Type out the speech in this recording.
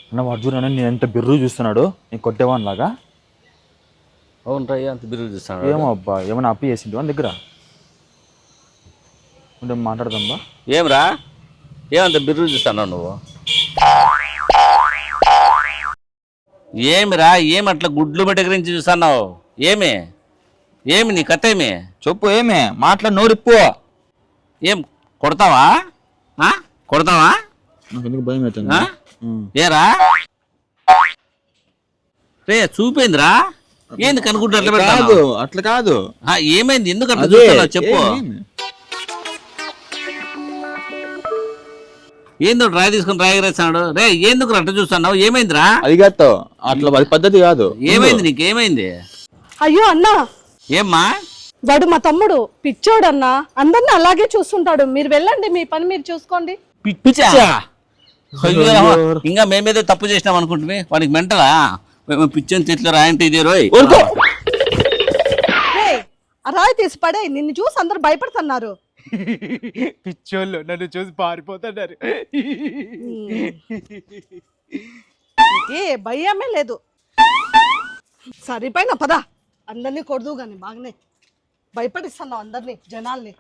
అన్న అర్జున్ అన్న నేను ఎంత బిర్రు చూస్తున్నాడు నేను కొట్టేవాన్ లాగా. అవును రయ్య అంత బిరుగు చూస్తాను. ఏమో అబ్బా ఏమైనా అప్పి చేసిండు అని దగ్గర ఉంటే మాట్లాడదాం బా. ఏమిరా ఏమంత బిరుగు చూస్తాను నువ్వు? ఏమిరా ఏమి అట్లా గుడ్లు మెటకరించి చూస్తున్నావు? ఏమి ఏమి నీ కథ ఏమి? చెప్పు ఏమే మాట్లాడి నోరిప్పు. ఏం కొడతావా? కొడతావా? నాకు ఎందుకు భయం అవుతుంది. ఆ? ఏరా రే చూపేందిరా? ఏంది కనుకుంటూ అట్లా కాదు పెడతావు? అట్లా కాదు. ఏమైంది? ఎందుకు అట్లా అదే, చూస్తున్నావు చెప్పు. ఏమి? ఏందో రాయి తీసుకుని రాయి రాస్తున్నాడు. రే ఎందుకు అట్లా చూస్తున్నావు? ఏమైందిరా? అది కాదు అట్లా అది పద్ధతి కాదు. ఏమైంది నీకు? ఏమైంది? అయ్యో అన్నా, ఏమ్మా? వాడు మా తమ్ముడు పిచ్చోడన్నా, అందరిని అలాగే చూస్తుంటాడు. మీరు వెళ్ళండి, మీ పని మీరు చూసుకోండి. పిచ్చా? అయ్యో, ఇంకా మేమేదో తప్పు చేసినాం అనుకుంటున్నాం. వాడికి మెంటలా? పిచ్చని తెట్లో రాయంటే ఇదే రోయ్. రేయ్, ఆ రాయి తీసి పడే, నిన్ను చూసి అందరు భయపడుతున్నారు. పిచ్చోళ్ళు నన్ను చూసి పారిపోతున్నారు. ఏ భయమే లేదు. సరిపోయిన పద, అందరినీ కొడదు గాని బాగానే భయపడిస్తున్నావు అందరినీ, జనాల్ని.